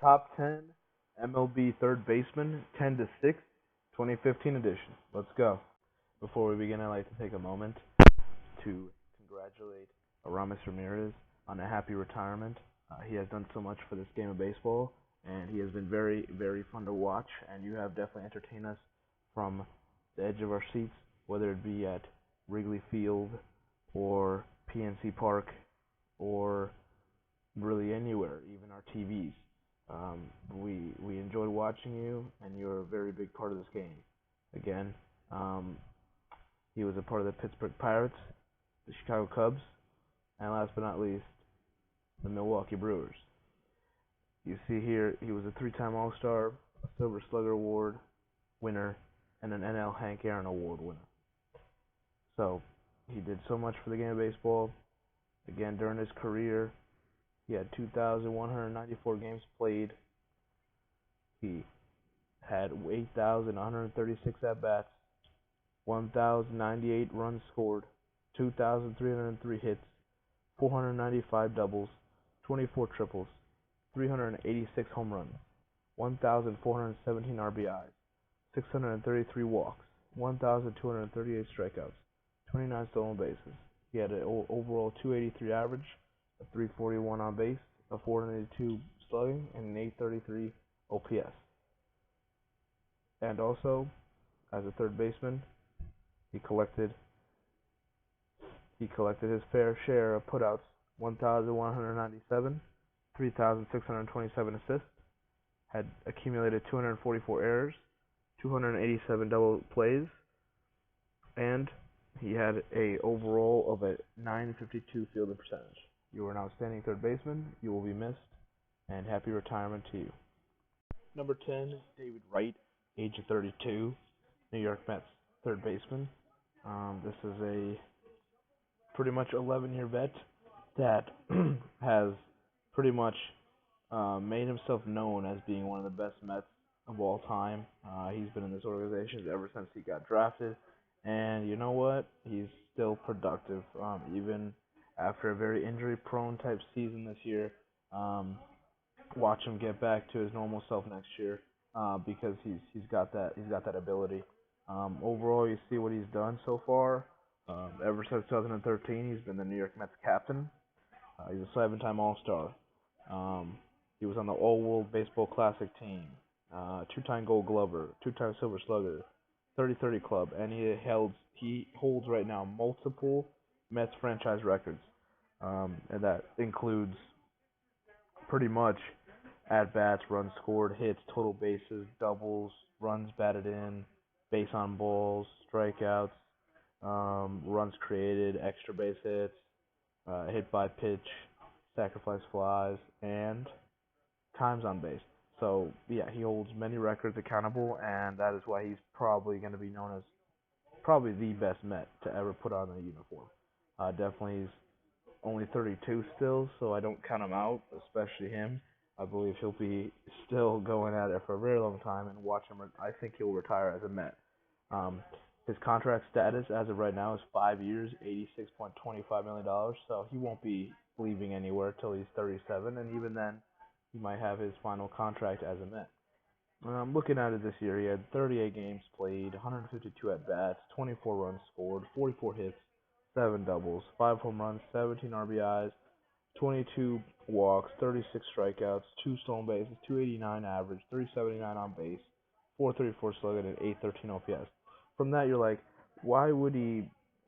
Top 10 MLB Third Baseman 10 to 6, 2015 edition. Let's go. Before we begin, I'd like to take a moment to congratulate Aramis Ramirez on a happy retirement. He has done so much for this game of baseball, and he has been very, very fun to watch, and you have definitely entertained us from the edge of our seats, whether it be at Wrigley Field or PNC Park or really anywhere, even our TVs. We enjoyed watching you, and you're a very big part of this game. Again, he was a part of the Pittsburgh Pirates, the Chicago Cubs, and last but not least, the Milwaukee Brewers. You see here, he was a three-time All-Star, a Silver Slugger Award winner, and an NL Hank Aaron Award winner. So, he did so much for the game of baseball. Again, during his career, he had 2,194 games played. He had 8,136 at-bats, 1,098 runs scored, 2,303 hits, 495 doubles, 24 triples, 386 home runs, 1,417 RBIs, 633 walks, 1,238 strikeouts, 29 stolen bases. He had an overall 283 average, a 341 on base, a 482 slugging, and an 833 OPS. And also, as a third baseman, he collected his fair share of putouts, 1,197, 3,627 assists, had accumulated 244 errors, 287 double plays, and he had a overall of a 952 fielding percentage. You are an outstanding third baseman. You will be missed, and happy retirement to you. Number 10, David Wright, age of 32, New York Mets third baseman. This is a pretty much 11-year vet that has pretty much made himself known as being one of the best Mets of all time. He's been in this organization ever since he got drafted, and you know what? He's still productive, even after a very injury-prone type season this year. Watch him get back to his normal self next year, because he's got that ability. Overall, you see what he's done so far. Ever since 2013, he's been the New York Mets captain. He's a 7-time All-Star. He was on the All-World Baseball Classic team, 2-time Gold Glover, 2-time Silver Slugger, 30-30 Club, and he holds right now multiple Mets franchise records, and that includes pretty much at-bats, runs scored, hits, total bases, doubles, runs batted in, base on balls, strikeouts, runs created, extra base hits, hit by pitch, sacrifice flies, and times on base. So, yeah, he holds many records accountable, and that is why he's probably going to be known as probably the best Met to ever put on a uniform. Definitely he's only 32 still, so I don't count him out, especially him. I believe he'll be still going at it for a very long time, and watch him. I think he'll retire as a Met. His contract status as of right now is 5 years, $86.25 million, so he won't be leaving anywhere till he's 37, and even then, he might have his final contract as a Met. Looking at it this year, he had 38 games played, 152 at-bats, 24 runs scored, 44 hits, 7 doubles, 5 home runs, 17 RBIs, 22 walks, 36 strikeouts, 2 stolen bases, 289 average, 379 on base, 434 slugging, and 813 OPS. From that, you're like, why would he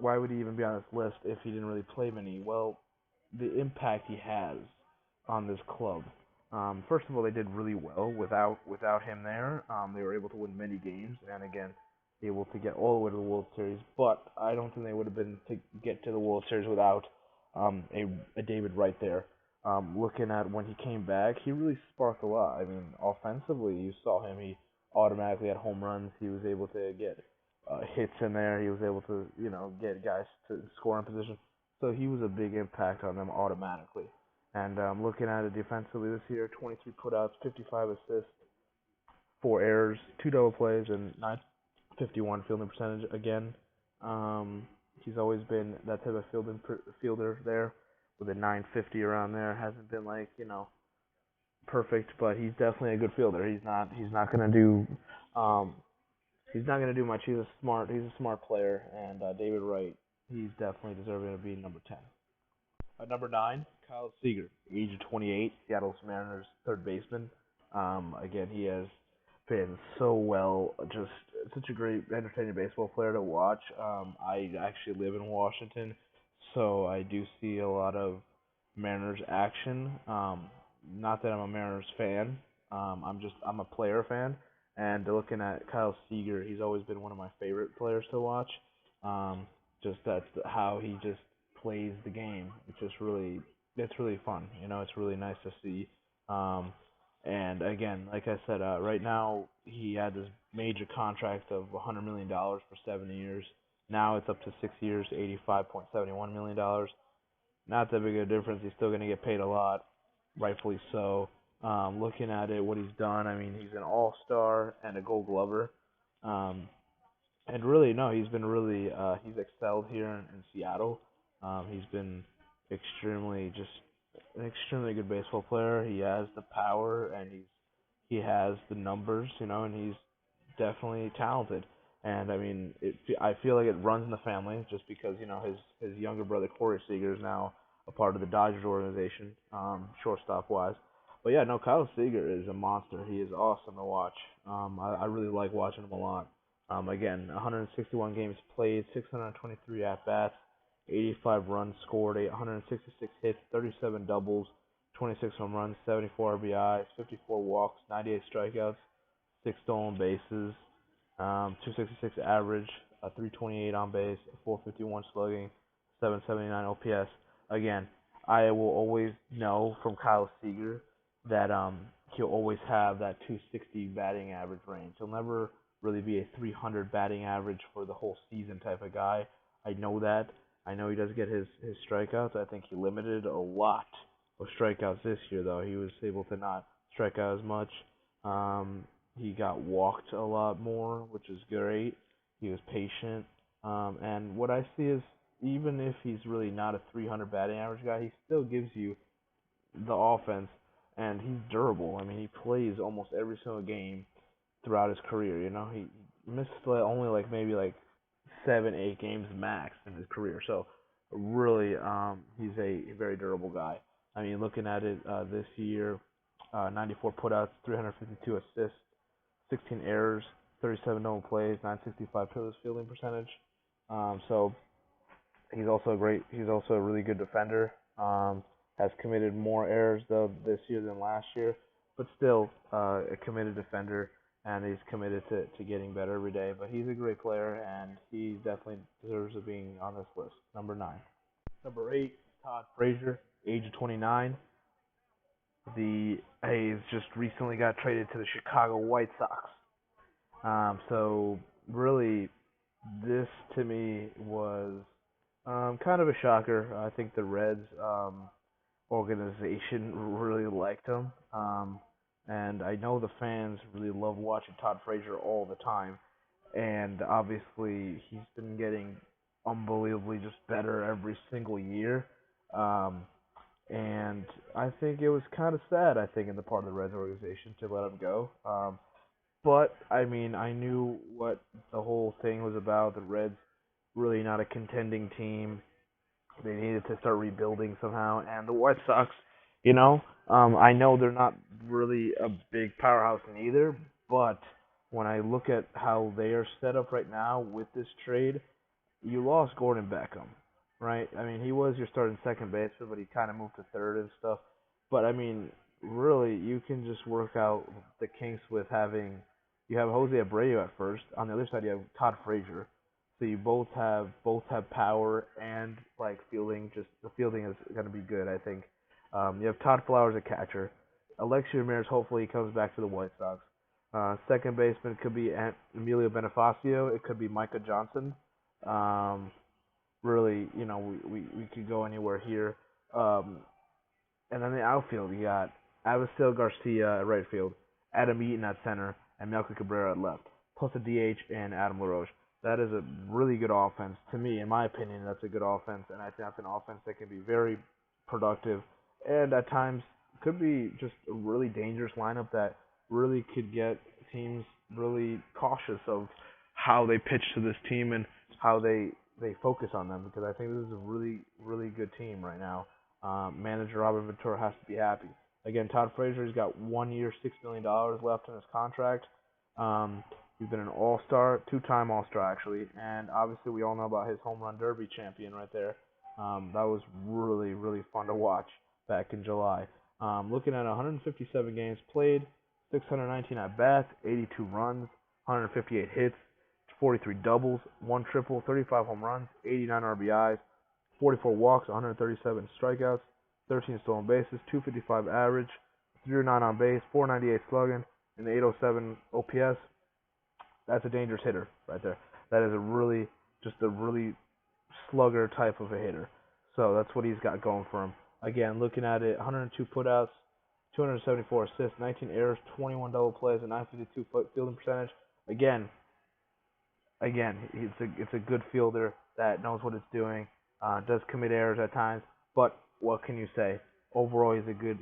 even be on this list if he didn't really play many? Well, the impact he has on this club. First of all, they did really well without him there. They were able to win many games, and again, able to get all the way to the World Series. But I don't think they would have been to get to the World Series without a David Wright there. Looking at when he came back, he really sparked a lot. I mean, offensively, you saw him. He automatically had home runs. He was able to get hits in there. He was able to, get guys to score in position. So he was a big impact on them automatically. And looking at it defensively this year, 23 putouts, 55 assists, 4 errors, 2 double plays, and 951 fielding percentage. Again, he's always been that type of fielder there with a 950 around there. Hasn't been like, perfect, but he's definitely a good fielder. He's not gonna do um he's not gonna do much. He's a smart player, and David Wright, he's definitely deserving to be number 10. Number 9, Kyle Seager, age of 28, Seattle Mariners third baseman. Again, he has been so well, just such a great, entertaining baseball player to watch. I actually live in Washington, so I do see a lot of Mariners action. Not that I'm a Mariners fan. I'm a player fan, and looking at Kyle Seager, he's always been one of my favorite players to watch. Um, just that's how he just plays the game. It's really fun. It's really nice to see. Um, and again, like I said, right now he had this major contract of $100 million for 7 years. Now it's up to 6 years, $85.71 million. Not that big of a difference. He's still going to get paid a lot, rightfully so. Looking at it, what he's done, I mean, he's an all-star and a Gold Glover. Um, and really, no, he's excelled here in Seattle. He's been just an extremely good baseball player. He has the power, and he has the numbers, and he's definitely talented. And I mean, I feel like it runs in the family just because his younger brother Corey Seager is now a part of the Dodgers organization, shortstop wise. But yeah, no, Kyle Seager is a monster. He is awesome to watch. I really like watching him a lot. Again, 161 games played, 623 at bats, 85 runs scored, 166 hits, 37 doubles, 26 home runs, 74 RBIs, 54 walks, 98 strikeouts, 6 stolen bases, 266 average, 328 on base, 451 slugging, 779 OPS. Again, I will always know from Kyle Seager that he'll always have that 260 batting average range. He'll never really be a 300 batting average for the whole season type of guy. I know that. I know he does get his strikeouts. I think he limited a lot of strikeouts this year, though. He was able to not strike out as much. Um, he got walked a lot more, which is great. He was patient. And what I see is, even if he's really not a 300 batting average guy, he still gives you the offense, and he's durable. I mean, he plays almost every single game throughout his career. He missed only maybe 7, 8 games max in his career. So really, he's a very durable guy. I mean, looking at it this year, 94 putouts, 352 assists, 16 errors, 37 no plays, 965 fielding percentage. So he's also a really good defender. Has committed more errors though this year than last year, but still a committed defender, and he's committed to getting better every day. But he's a great player, and he definitely deserves of being on this list. Number 9. Number 8, Todd Frazier, age of 29. The A's just recently got traded to the Chicago White Sox. So really, this to me was kind of a shocker. I think the Reds organization really liked him, and I know the fans really love watching Todd Frazier all the time. And obviously, he's been getting unbelievably just better every single year. Um, and I think it was kind of sad, I think, in the part of the Reds organization to let him go. But I mean, I knew what the whole thing was about. The Reds really not a contending team. They needed to start rebuilding somehow, and the White Sox, I know they're not really a big powerhouse neither. But when I look at how they are set up right now with this trade, you lost Gordon Beckham, right? I mean, he was your starting second baseman, but he kind of moved to third and stuff. But I mean, really, you can just work out the kinks with having you have Jose Abreu at first. On the other side, you have Todd Frazier. So you both have power and fielding. Just the fielding is going to be good, I think. You have Todd Flowers at catcher. Alexi Ramirez hopefully comes back to the White Sox. Second baseman could be Emilio Bonifacio. It could be Micah Johnson. Um, really, we could go anywhere here. Um, and then the outfield, you got Avisail Garcia at right field, Adam Eaton at center, and Melky Cabrera at left, plus a DH and Adam LaRoche. That is a really good offense. To me, in my opinion, that's a good offense, and I think that's an offense that can be very productive and at times could be just a really dangerous lineup that really could get teams really cautious of how they pitch to this team and how they focus on them, because I think this is a really good team right now. Manager Robin Ventura has to be happy. Again, Todd Frazier, he's got 1 year, $6 million left in his contract. He's been an All-Star, two-time All-Star actually, and obviously we all know about his home run derby champion right there. That was really fun to watch back in July. Looking at 157 games played, 619 at bats, 82 runs, 158 hits, 43 doubles, 1 triple, 35 home runs, 89 RBIs, 44 walks, 137 strikeouts, 13 stolen bases, 255 average, 309 on base, 498 slugging, and 807 OPS. That's a dangerous hitter right there. That is a really slugger type of a hitter. So that's what he's got going for him. Again, looking at it, 102 putouts, 274 assists, 19 errors, 21 double plays, and 952 fielding percentage. Again, it's a good fielder that knows what it's doing. Does commit errors at times, but what can you say? Overall, he's a good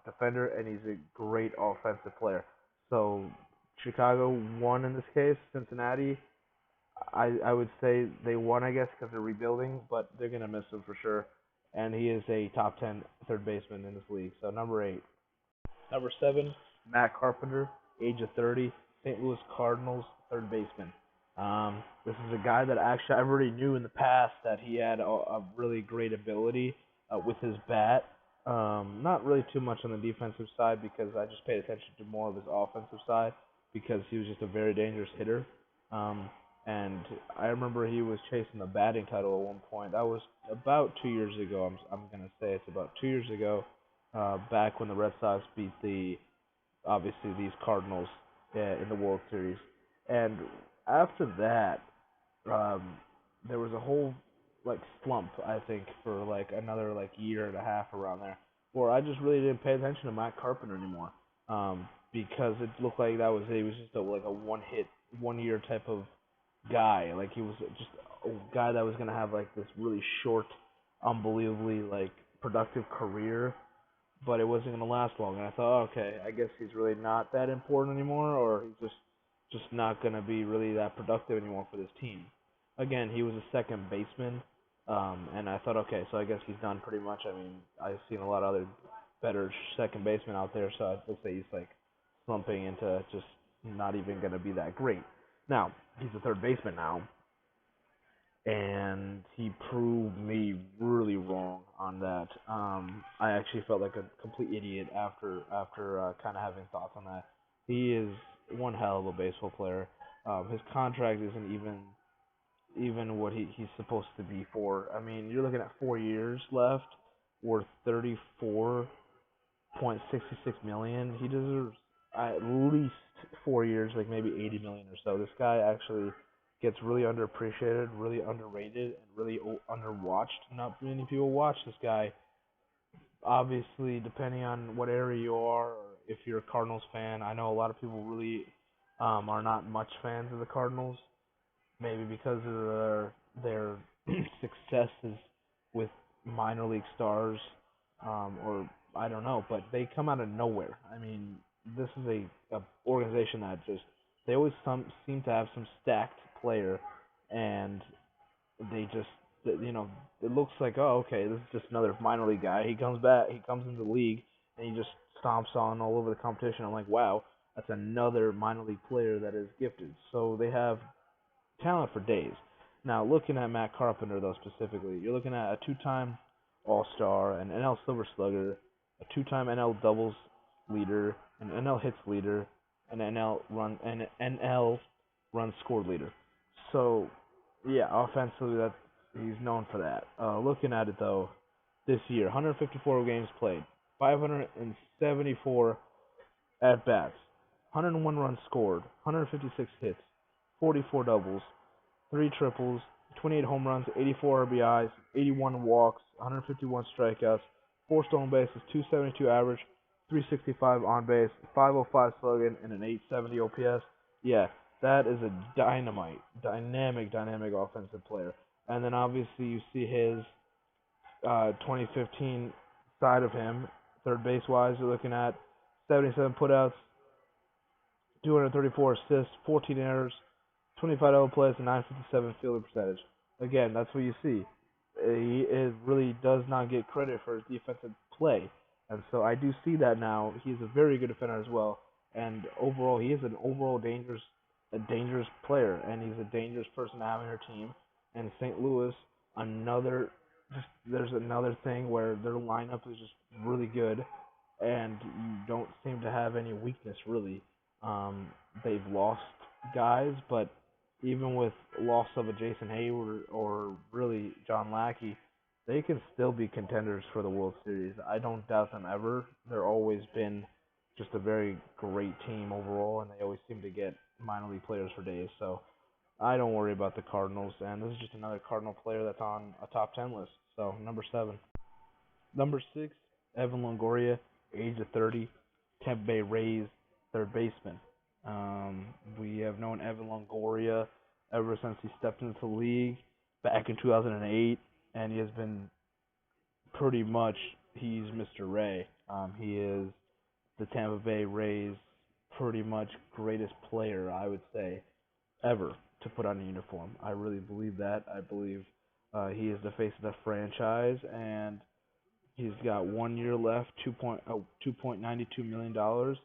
defender, and he's a great offensive player. So Chicago won in this case. Cincinnati, I would say they won, I guess, because they're rebuilding, but they're gonna miss him for sure. And he is a top 10 third baseman in this league. So number 8. Number 7, Matt Carpenter, age of 30, St. Louis Cardinals third baseman. This is a guy that actually I already knew in the past that he had a really great ability with his bat. Not really too much on the defensive side because I just paid attention to more of his offensive side because he was just a very dangerous hitter. And I remember he was chasing the batting title at one point. That was about 2 years ago. I'm gonna say it's about 2 years ago. Back when the Red Sox beat obviously these Cardinals in the World Series. And after that, there was a whole like slump, I think, for like another like year and a half around there, where I just really didn't pay attention to Matt Carpenter anymore, because it looked like he was just like a one-hit, 1 year type of guy. Like he was just a guy that was gonna have like this really short, unbelievably like productive career, but it wasn't gonna last long. And I thought, oh, okay, I guess he's really not that important anymore, or he's just not gonna be really that productive anymore for this team. Again, he was a second baseman, and I thought, okay, so I guess he's done pretty much. I mean, I've seen a lot of other better second basemen out there, so I'd say he's like slumping into just not even gonna be that great. Now he's a third baseman now, and he proved me really wrong on that. I actually felt like a complete idiot after kind of having thoughts on that. He is one hell of a baseball player. His contract isn't even what he's supposed to be for. I mean, you're looking at 4 years left, worth 34.66 million. He deserves at least 4 years, like maybe 80 million or so. This guy actually gets really underappreciated, really underrated, and really underwatched. Not many people watch this guy. Obviously, depending on what area you are, or if you're a Cardinals fan, I know a lot of people really are not much fans of the Cardinals. Maybe because of their successes with minor league stars, or I don't know, but they come out of nowhere. I mean, this is a organization that just they always seem to have some stacked player, and they just it looks like, oh, okay, this is just another minor league guy. He comes back, he comes into the league, and he just stomps on all over the competition. I'm like, wow, that's another minor league player that is gifted. So they have talent for days. Now, looking at Matt Carpenter, though, specifically, you're looking at a two-time All-Star, an NL Silver Slugger, a two-time NL Doubles leader, an NL Hits leader, an NL Run Scored leader. So, yeah, offensively, he's known for that. Looking at it, though, this year, 154 games played, 574 at-bats, 101 runs scored, 156 hits, 44 doubles, 3 triples, 28 home runs, 84 RBIs, 81 walks, 151 strikeouts, 4 stolen bases, 272 average, 365 on base, 505 slugging, and an 870 OPS. Yeah, that is a dynamic offensive player. And then obviously you see his 2015 side of him, Third base wise, you're looking at 77 putouts, 234 assists, 14 errors, 25 double plays, and 957 fielding percentage. Again, that's what you see. He really does not get credit for his defensive play, and so I do see that now. He's a very good defender as well, and overall, he is an overall dangerous player, and he's a dangerous person to have in your team. And St. Louis, there's another thing where their lineup is just really good, and you don't seem to have any weakness really. Um, they've lost guys, but even with loss of a Jason Hayward or really John Lackey, they can still be contenders for the World Series. I don't doubt them ever. They're always been just a very great team overall, and they always seem to get minor league players for days. So I don't worry about the Cardinals, and this is just another Cardinal player that's on a top 10 list. So number 7. Number 6, Evan Longoria, age of 30, Tampa Bay Rays, third baseman. We have known Evan Longoria ever since he stepped into the league back in 2008, and he has been pretty much, he's Mr. Ray. He is the Tampa Bay Rays pretty much greatest player, I would say, ever to put on a uniform. I really believe that. I believe he is the face of the franchise, and he's got 1 year left, $2.92 million,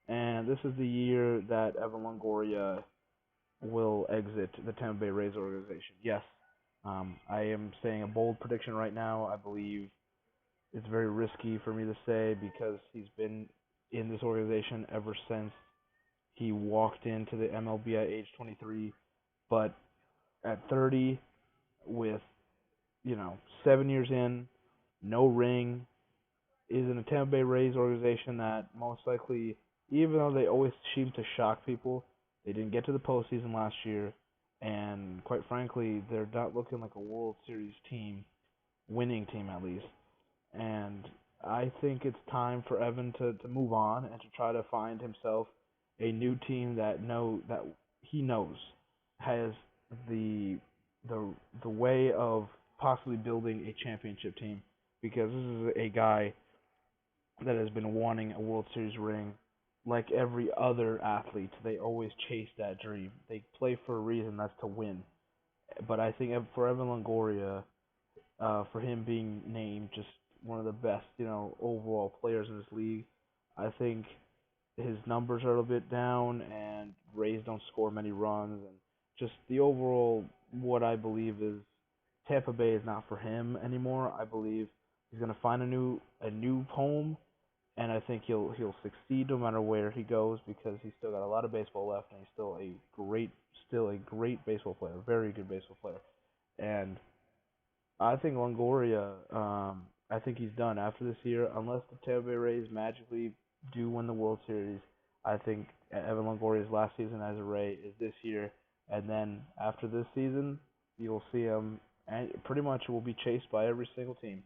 and this is the year that Evan Longoria will exit the Tampa Bay Rays organization. Yes, I am saying a bold prediction right now. I believe it's very risky for me to say because he's been in this organization ever since he walked into the MLB at age 23. But at 30, with 7 years in, no ring, is in a Tampa Bay Rays organization that most likely, even though they always seem to shock people, they didn't get to the postseason last year, and quite frankly, they're not looking like a World Series team, winning team at least. And I think it's time for Evan to move on and to try to find himself a new team that he knows has the the way of possibly building a championship team, because this is a guy that has been wanting a World Series ring. Like every other athlete, they always chase that dream. They play for a reason, that's to win. But I think for Evan Longoria, for him being named just one of the best, overall players in this league, I think his numbers are a little bit down, and Rays don't score many runs, and just the overall, what I believe is Tampa Bay is not for him anymore. I believe he's gonna find a new home, and I think he'll succeed no matter where he goes because he's still got a lot of baseball left, and he's still a great baseball player, very good baseball player. And I think Longoria, I think he's done after this year, unless the Tampa Bay Rays magically do win the World Series. I think Evan Longoria's last season as a Ray is this year, and then after this season, you'll see him, and pretty much will be chased by every single team.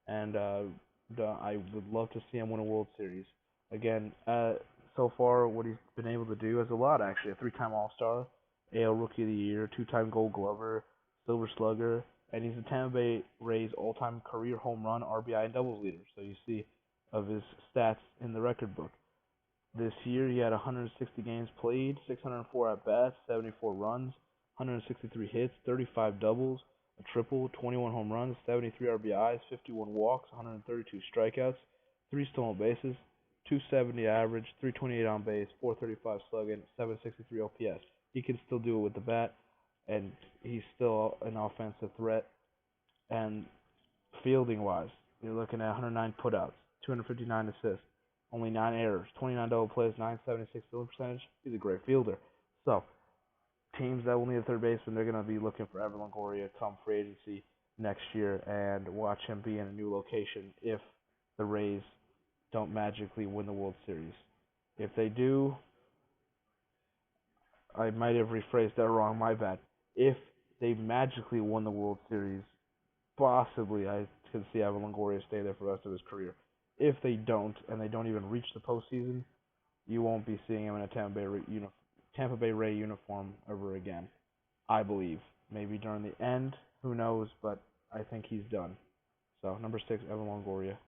And I would love to see him win a World Series. Again, so far what he's been able to do is a lot actually. A three-time All-Star, AL Rookie of the Year, two-time Gold Glover, Silver Slugger, and he's the Tampa Bay Rays all-time career home run, RBI, and doubles leader. So you see of his stats in the record book. This year he had 160 games played, 604 at bats, 74 runs, 163 hits, 35 doubles, a triple, 21 home runs, 73 RBIs, 51 walks, 132 strikeouts, 3 stolen bases, 270 average, 328 on base, 435 slugging, 763 OPS. He can still do it with the bat, and he's still an offensive threat. And fielding wise, you're looking at 109 putouts, 259 assists, only 9 errors, 29 double plays, 976 field percentage. He's a great fielder. So teams that will need a third baseman, they're going to be looking for Evan Longoria come free agency next year and watch him be in a new location if the Rays don't magically win the World Series. If they do, I might have rephrased that wrong, my bad. If they magically won the World Series, possibly I could see Evan Longoria stay there for the rest of his career. If they don't, and they don't even reach the postseason, you won't be seeing him in a Tampa Bay Ray uniform ever again. I believe. Maybe during the end, who knows, but I think he's done. So, number 6, Evan Longoria.